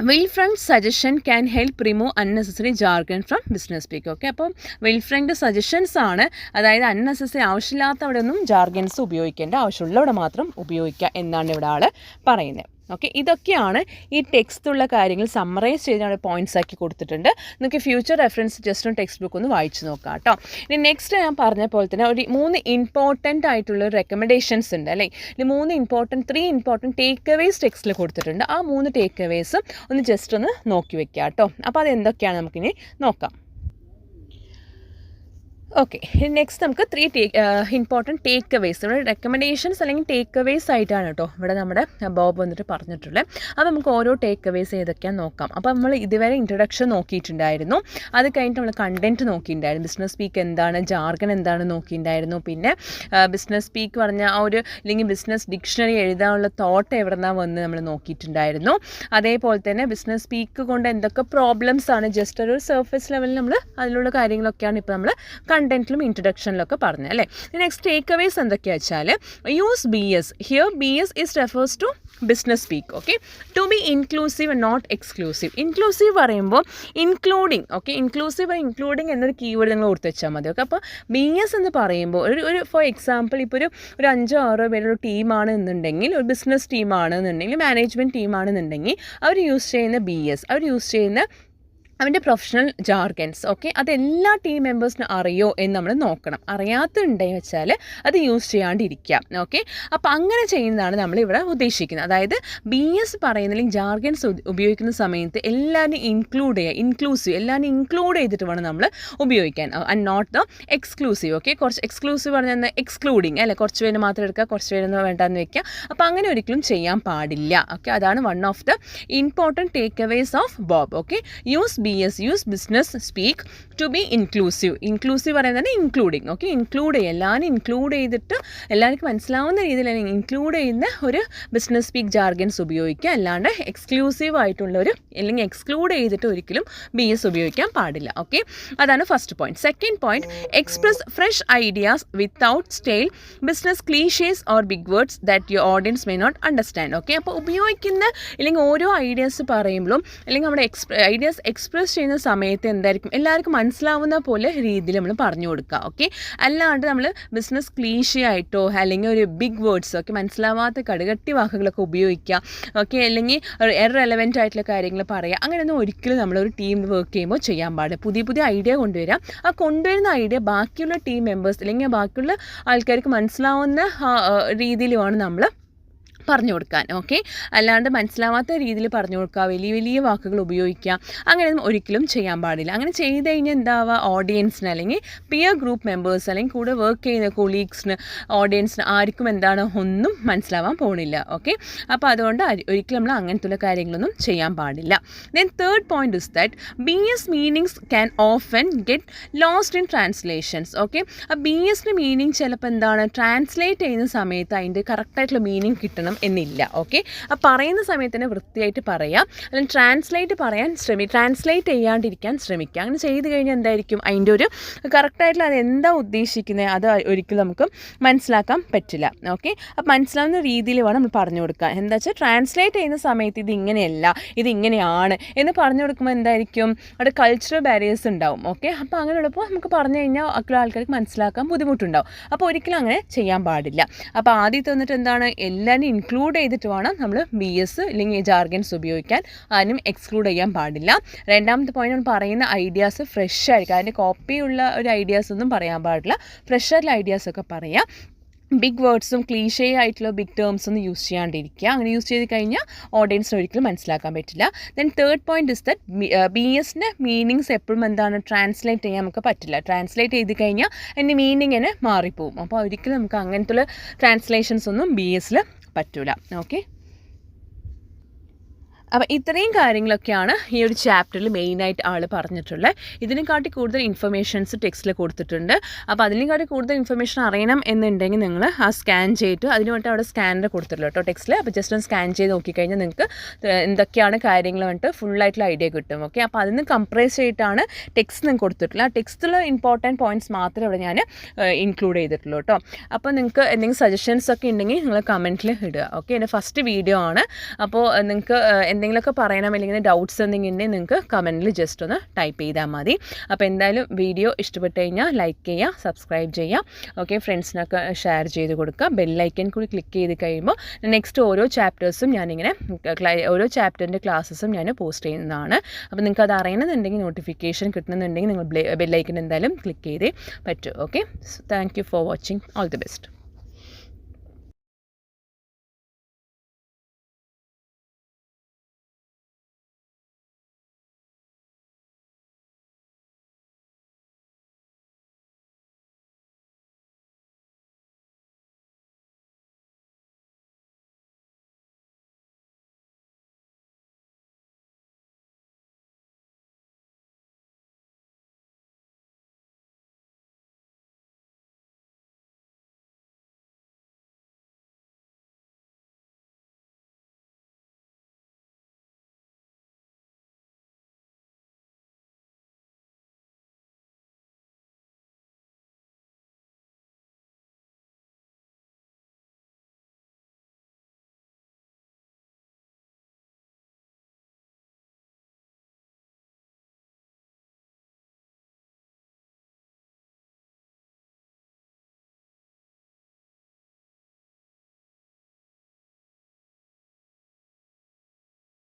[SPEAKER 1] will friend suggestion can help remove unnecessary jargon from business speak. Okay, അപ്പം വിൽഫ്രണ്ട് സജഷൻസ് ആണ്, അതായത് അൺനെസസറി ആവശ്യമില്ലാത്ത അവിടെ ഒന്നും ജാർഗൻസ് ഉപയോഗിക്കേണ്ട, ആവശ്യമുള്ളവിടെ മാത്രം ഉപയോഗിക്കുക എന്നാണ് ഇവിടെ ആൾ പറയുന്നത്. ഓക്കെ, ഇതൊക്കെയാണ് ഈ ടെക്സ്റ്റുള്ള കാര്യങ്ങൾ സമ്മറൈസ് ചെയ്ത് അവിടെ പോയിൻറ്റ്സ് ആക്കി കൊടുത്തിട്ടുണ്ട്. നിങ്ങൾക്ക് ഫ്യൂച്ചർ റെഫറൻസ് ജസ്റ്റ് ഒന്ന് ടെക്സ്റ്റ് ബുക്ക് ഒന്ന് വായിച്ച് നോക്കാം കേട്ടോ. ഇനി നെക്സ്റ്റ് ഞാൻ പറഞ്ഞ പോലെ തന്നെ ഒരു 3 ഇമ്പോർട്ടൻ്റ് ആയിട്ടുള്ള റെക്കമെൻഡേഷൻസ് ഉണ്ട് അല്ലേ. ഇത് 3 ഇമ്പോർട്ടൻറ്റ് ടേക്ക് അവേസ് ടെക്സ്റ്റിൽ കൊടുത്തിട്ടുണ്ട്. ആ 3 ടേക്ക് അവേസും ഒന്ന് ജസ്റ്റ് ഒന്ന് നോക്കി വെക്കുക കേട്ടോ. അപ്പോൾ അതെന്തൊക്കെയാണ് നമുക്കിനി നോക്കാം. ഓക്കെ, നെക്സ്റ്റ് നമുക്ക് 3 ഇമ്പോർട്ടൻറ്റ് ടേക്ക് അവേസ്, ഇവിടെ റെക്കമെൻഡേഷൻസ് അല്ലെങ്കിൽ ടേക്ക് അവേസ് ആയിട്ടാണ് കേട്ടോ ഇവിടെ നമ്മുടെ ബോബ് വന്നിട്ട് പറഞ്ഞിട്ടുള്ളത്. അപ്പോൾ നമുക്ക് ഓരോ ടേക്ക് അവേസ് ഏതൊക്കെയാണെന്ന് നോക്കാം. അപ്പോൾ നമ്മൾ ഇതുവരെ ഇൻട്രൊഡക്ഷൻ നോക്കിയിട്ടുണ്ടായിരുന്നു, അത് കഴിഞ്ഞിട്ട് നമ്മൾ കണ്ടൻറ്റ് നോക്കിയിട്ടുണ്ടായിരുന്നു, ബിസിനസ് സ്പീക്ക് എന്താണ്, ജാർഗൻ എന്താണ് നോക്കിയിട്ടുണ്ടായിരുന്നു, പിന്നെ ബിസിനസ് സ്പീക്ക് പറഞ്ഞ ആ ഒരു അല്ലെങ്കിൽ ബിസിനസ് ഡിക്ഷണറി എഴുതാനുള്ള തോട്ട് എവിടെ നിന്നാണ് വന്ന് നമ്മൾ നോക്കിയിട്ടുണ്ടായിരുന്നു. അതേപോലെ തന്നെ ബിസിനസ് സ്പീക്ക് കൊണ്ട് എന്തൊക്കെ പ്രോബ്ലംസ് ആണ്, ജസ്റ്റ് ഒരു സർഫേസ് ലെവലിൽ നമ്മൾ അതിലുള്ള കാര്യങ്ങളൊക്കെയാണ് ഇപ്പോൾ നമ്മൾ കണ്ടന്റിലും ഇൻട്രൊഡക്ഷനിലൊക്കെ പറഞ്ഞു അല്ലേ. നെക്സ്റ്റ് ടേക്ക് അവേസ് എന്തൊക്കെയാ വെച്ചാൽ, use BS here. BS is refers to business speak. Okay, to be inclusive and not exclusive. Inclusive പറയുമ്പോൾ ഇൻക്ലൂഡിങ്, ഓക്കെ, ഇൻക്ലൂസീവ് ഇൻക്ലൂഡിങ് എന്നൊരു കീവേഡ് നിങ്ങൾ ഓർത്ത് വെച്ചാൽ മതി. ഓക്കെ, അപ്പോൾ BS എന്ന് പറയുമ്പോൾ ഒരു ഫോർ എക്സാമ്പിൾ ഇപ്പോൾ ഒരു 5-6 പേരുടെ ടീമാണ് എന്നുണ്ടെങ്കിൽ, ഒരു ബിസിനസ് ടീമാണ് എന്നുണ്ടെങ്കിൽ, മാനേജ്മെൻറ്റ് ടീമാണെന്നുണ്ടെങ്കിൽ അവർ യൂസ് ചെയ്യുന്ന BS, അവർ യൂസ് ചെയ്യുന്ന അവൻ്റെ പ്രൊഫഷണൽ ജാർഗൻസ്, ഓക്കെ, അതെല്ലാ ടീം മെമ്പേഴ്സിനും അറിയോ എന്ന് നമ്മൾ നോക്കണം. അറിയാത്തുണ്ടെന്ന് വെച്ചാൽ അത് യൂസ് ചെയ്യാണ്ടിരിക്കുക. ഓക്കെ, അപ്പോൾ അങ്ങനെ ചെയ്യുന്നതാണ് നമ്മളിവിടെ ഉദ്ദേശിക്കുന്നത്. അതായത് BS പറയുന്നില്ലെങ്കിൽ ജാർഗൻസ് ഉപയോഗിക്കുന്ന സമയത്ത് എല്ലാവരും ഇൻക്ലൂഡ് ചെയ്യുക, ഇൻക്ലൂസീവ്, എല്ലാവരും ഇൻക്ലൂഡ് ചെയ്തിട്ട് വേണം നമ്മൾ ഉപയോഗിക്കാൻ, and not the exclusive. Okay, കുറച്ച് എക്സ്ക്ലൂസീവ് പറഞ്ഞാൽ എക്സ്ക്ലൂഡിങ് അല്ലേ, കുറച്ച് പേര് മാത്രം എടുക്കുക, കുറച്ച് പേരൊന്നും വേണ്ടാന്ന് വെക്കുക. അപ്പോൾ അങ്ങനെ ഒരിക്കലും ചെയ്യാൻ പാടില്ല. ഓക്കെ, അതാണ് one of the important takeaways of Bob. Okay, use BS, use business speak to be inclusive. Inclusive പറയുന്നത് ഇൻക്ലൂഡിങ്. ഓക്കെ, ഇൻക്ലൂഡ് ചെയ്യുക, എല്ലാവരും ഇൻക്ലൂഡ് ചെയ്തിട്ട് എല്ലാവർക്കും മനസ്സിലാവുന്ന രീതിയിൽ ഇൻക്ലൂഡ് ചെയ്യുന്ന ഒരു ബിസിനസ് സ്പീക്ക് ജാർഗൻസ് ഉപയോഗിക്കുക, അല്ലാണ്ട് എക്സ്ക്ലൂസീവ് ആയിട്ടുള്ളൊരു അല്ലെങ്കിൽ എക്സ്ക്ലൂഡ് ചെയ്തിട്ട് ഒരിക്കലും BS ഉപയോഗിക്കാൻ പാടില്ല. ഓക്കെ, അതാണ് first point. Second point, express fresh ideas without style business cliches or big words that your audience may not understand. Okay, അപ്പോൾ ഉപയോഗിക്കുന്ന അല്ലെങ്കിൽ ഓരോ ഐഡിയാസ് പറയുമ്പോഴും അല്ലെങ്കിൽ നമ്മുടെ ഐഡിയാസ് എക്സ്പ്രസ് ചെയ്യുന്ന സമയത്ത് എന്തായിരിക്കും എല്ലാവർക്കും മനസ്സിലാവുന്ന പോലെ രീതിയിൽ നമ്മൾ പറഞ്ഞു കൊടുക്കുക. ഓക്കെ, അല്ലാണ്ട് നമ്മൾ ബിസിനസ് ക്ലീഷേ ആയിട്ടോ അല്ലെങ്കിൽ ഒരു ബിഗ് വേർഡ്സ്, ഒക്കെ മനസ്സിലാവാത്ത കടുകട്ടി വാക്കുകളൊക്കെ ഉപയോഗിക്കുക, ഓക്കെ, അല്ലെങ്കിൽ ഇറെലവൻ്റ് ആയിട്ടുള്ള കാര്യങ്ങൾ പറയുക, അങ്ങനെയൊന്നും ഒരിക്കലും നമ്മളൊരു ടീം വർക്ക് ചെയ്യുമ്പോൾ ചെയ്യാൻ പാടില്ല. പുതിയ ഐഡിയ കൊണ്ടുവരാം, ആ കൊണ്ടുവരുന്ന ഐഡിയ ബാക്കിയുള്ള ടീം മെമ്പേഴ്സ് അല്ലെങ്കിൽ ബാക്കിയുള്ള ആൾക്കാർക്ക് മനസ്സിലാവുന്ന രീതിയിലുമാണ് നമ്മൾ പറഞ്ഞു കൊടുക്കാൻ. ഓക്കെ, അല്ലാണ്ട് മനസ്സിലാവാത്ത രീതിയിൽ പറഞ്ഞു കൊടുക്കുക, വലിയ വാക്കുകൾ ഉപയോഗിക്കുക, അങ്ങനെയൊന്നും ഒരിക്കലും ചെയ്യാൻ പാടില്ല. അങ്ങനെ ചെയ്ത് കഴിഞ്ഞാൽ എന്താവുക, ഓഡിയൻസിന് അല്ലെങ്കിൽ പിയർ ഗ്രൂപ്പ് മെമ്പേഴ്സ് അല്ലെങ്കിൽ കൂടെ വർക്ക് ചെയ്യുന്ന കൊളീഗ്സിന്, ഓഡിയൻസിന് ആർക്കും എന്താണ് ഒന്നും മനസ്സിലാവാൻ പോകുന്നില്ല. ഓക്കെ, അപ്പോൾ അതുകൊണ്ട് ഒരിക്കലും നമ്മൾ അങ്ങനത്തെ കാര്യങ്ങളൊന്നും ചെയ്യാൻ പാടില്ല. Then third point is that BS meanings can often get lost in translations. Okay, ആ BSൻ്റെ മീനിങ് ചിലപ്പോൾ എന്താണ് ട്രാൻസ്ലേറ്റ് ചെയ്യുന്ന സമയത്ത് അതിൻ്റെ കറക്റ്റായിട്ടുള്ള മീനിങ് കിട്ടണം എന്നില്ല. ഓക്കെ, ആ പറയുന്ന സമയത്ത് തന്നെ വൃത്തിയായിട്ട് പറയാം, അല്ലെങ്കിൽ ട്രാൻസ്ലേറ്റ് ചെയ്യാണ്ടിരിക്കാൻ ശ്രമിക്കുക. അങ്ങനെ ചെയ്ത് കഴിഞ്ഞാൽ എന്തായിരിക്കും അതിൻ്റെ ഒരു കറക്റ്റായിട്ടുള്ള അത് എന്താ ഉദ്ദേശിക്കുന്നത് അത് ഒരിക്കലും നമുക്ക് മനസ്സിലാക്കാൻ പറ്റില്ല. ഓക്കെ, അപ്പോൾ മനസ്സിലാവുന്ന രീതിയിൽ വേണം നമ്മൾ പറഞ്ഞു കൊടുക്കുക. എന്താ വെച്ചാൽ ട്രാൻസ്ലേറ്റ് ചെയ്യുന്ന സമയത്ത് ഇതിങ്ങനെയല്ല ഇതിങ്ങനെയാണ് എന്ന് പറഞ്ഞു കൊടുക്കുമ്പോൾ എന്തായിരിക്കും അവിടെ കൾച്ചറൽ ബാരിയേഴ്സ് ഉണ്ടാവും. ഓക്കെ, അപ്പോൾ അങ്ങനെയുള്ളപ്പോൾ നമുക്ക് പറഞ്ഞു കഴിഞ്ഞാൽ ആൾക്കാർക്ക് മനസ്സിലാക്കാൻ ബുദ്ധിമുട്ടുണ്ടാവും. അപ്പോൾ ഒരിക്കലും അങ്ങനെ ചെയ്യാൻ പാടില്ല. അപ്പോൾ ആദ്യം തന്നിട്ട് എന്താണ് എല്ലാവരും ഇൻക്ലൂഡ് ചെയ്തിട്ട് വേണം നമ്മൾ BS അല്ലെങ്കിൽ ജാർഗൻസ് ഉപയോഗിക്കാൻ, അതിനും എക്സ്ക്ലൂഡ് ചെയ്യാൻ പാടില്ല. രണ്ടാമത്തെ പോയിന്റ് നമ്മൾ പറയുന്ന ഐഡിയാസ് ഫ്രഷ് ആയിരിക്കും, അതിൻ്റെ കോപ്പിയുള്ള ഒരു ഐഡിയാസ് ഒന്നും പറയാൻ പാടില്ല, ഫ്രഷ് ആയിട്ടുള്ള ഐഡിയാസൊക്കെ പറയാം. ബിഗ് വേർഡ്സും ക്ലീഷേ ആയിട്ടുള്ള ബിഗ് ടേംസ് ഒന്നും യൂസ് ചെയ്യാണ്ടിരിക്കുക. അങ്ങനെ യൂസ് ചെയ്ത് കഴിഞ്ഞാൽ ഓഡിയൻസിന് ഒരിക്കലും മനസ്സിലാക്കാൻ പറ്റില്ല. Then third point is that BSൻ്റെ മീനിങ്സ് എപ്പോഴും എന്താണ് ട്രാൻസ്ലേറ്റ് ചെയ്യാൻ നമുക്ക് പറ്റില്ല. ട്രാൻസ്ലേറ്റ് ചെയ്ത് കഴിഞ്ഞാൽ അതിൻ്റെ മീനിങ്ങിന് മാറിപ്പോവും. അപ്പോൾ ഒരിക്കലും നമുക്ക് അങ്ങനത്തെ ട്രാൻസ്ലേഷൻസ് ഒന്നും BSൽ പറ്റില്ല. ഓക്കെ, അപ്പോൾ ഇത്രയും കാര്യങ്ങളൊക്കെയാണ് ഈ ഒരു ചാപ്റ്ററിൽ മെയിനായിട്ട് ആൾ പറഞ്ഞിട്ടുള്ളത്. ഇതിനെക്കാട്ടി കൂടുതൽ ഇൻഫർമേഷൻസ് ടെക്സ്റ്റിൽ കൊടുത്തിട്ടുണ്ട്. അപ്പോൾ അതിനെക്കാട്ടി കൂടുതൽ ഇൻഫർമേഷൻ അറിയണം എന്നുണ്ടെങ്കിൽ നിങ്ങൾ ആ സ്കാൻ ചെയ്തിട്ട് അതിന് വേണ്ടി അവിടെ സ്കാനർ കൊടുത്തിട്ടുള്ളൂ കേട്ടോ ടെക്സ്റ്റിൽ. അപ്പോൾ ജസ്റ്റ് ഒന്ന് സ്കാൻ ചെയ്ത് നോക്കിക്കഴിഞ്ഞാൽ നിങ്ങൾക്ക് എന്തൊക്കെയാണ് കാര്യങ്ങൾ വേണ്ടിയിട്ട് ഫുള്ളായിട്ടുള്ള ഐഡിയ കിട്ടും. ഓക്കെ, അപ്പോൾ അതിന് കംപ്രൈസ് ചെയ്തിട്ടാണ് ടെക്സ്റ്റ് നിങ്ങൾക്ക് കൊടുത്തിട്ടുള്ളത്. ആ ടെക്സ്റ്റിലുള്ള ഇമ്പോർട്ടൻറ്റ് പോയിൻറ്റ്സ് മാത്രമേ ഇവിടെ ഞാൻ ഇൻക്ലൂഡ് ചെയ്തിട്ടുള്ളൂ കേട്ടോ. അപ്പോൾ നിങ്ങൾക്ക് എന്തെങ്കിലും സജഷൻസ് ഒക്കെ ഉണ്ടെങ്കിൽ നിങ്ങൾ കമൻറ്റിൽ ഇടുക. ഓക്കെ, എൻ്റെ ഫസ്റ്റ് വീഡിയോ ആണ്. അപ്പോൾ നിങ്ങൾക്ക് എന്തെങ്കിലുമൊക്കെ പറയണം അല്ലെങ്കിൽ ഡൗട്ട്സ് എന്തെങ്കിലും ഉണ്ടെങ്കിൽ നിങ്ങൾക്ക് കമൻറ്റിൽ ജസ്റ്റ് ഒന്ന് ടൈപ്പ് ചെയ്താൽ മതി. അപ്പോൾ എന്തായാലും വീഡിയോ ഇഷ്ടപ്പെട്ട് കഴിഞ്ഞാൽ ലൈക്ക് ചെയ്യുക, സബ്സ്ക്രൈബ് ചെയ്യുക. ഓക്കെ, ഫ്രണ്ട്സിനൊക്കെ ഷെയർ ചെയ്ത് കൊടുക്കുക. ബെല്ലൈക്കൻ കൂടി ക്ലിക്ക് ചെയ്ത് കഴിയുമ്പോൾ നെക്സ്റ്റ് ഓരോ ചാപ്റ്റേഴ്സും ഞാനിങ്ങനെ ഓരോ ചാപ്റ്ററിൻ്റെ ക്ലാസ്സസും ഞാൻ പോസ്റ്റ് ചെയ്യുന്നതാണ്. അപ്പോൾ നിങ്ങൾക്ക് അത് അറിയണമെന്നുണ്ടെങ്കിൽ നോട്ടിഫിക്കേഷൻ കിട്ടണമെന്നുണ്ടെങ്കിൽ നിങ്ങൾ ബെല്ലൈക്കൻ എന്തായാലും ക്ലിക്ക് ചെയ്തേ പറ്റൂ. Okay, thank you for watching. All the best.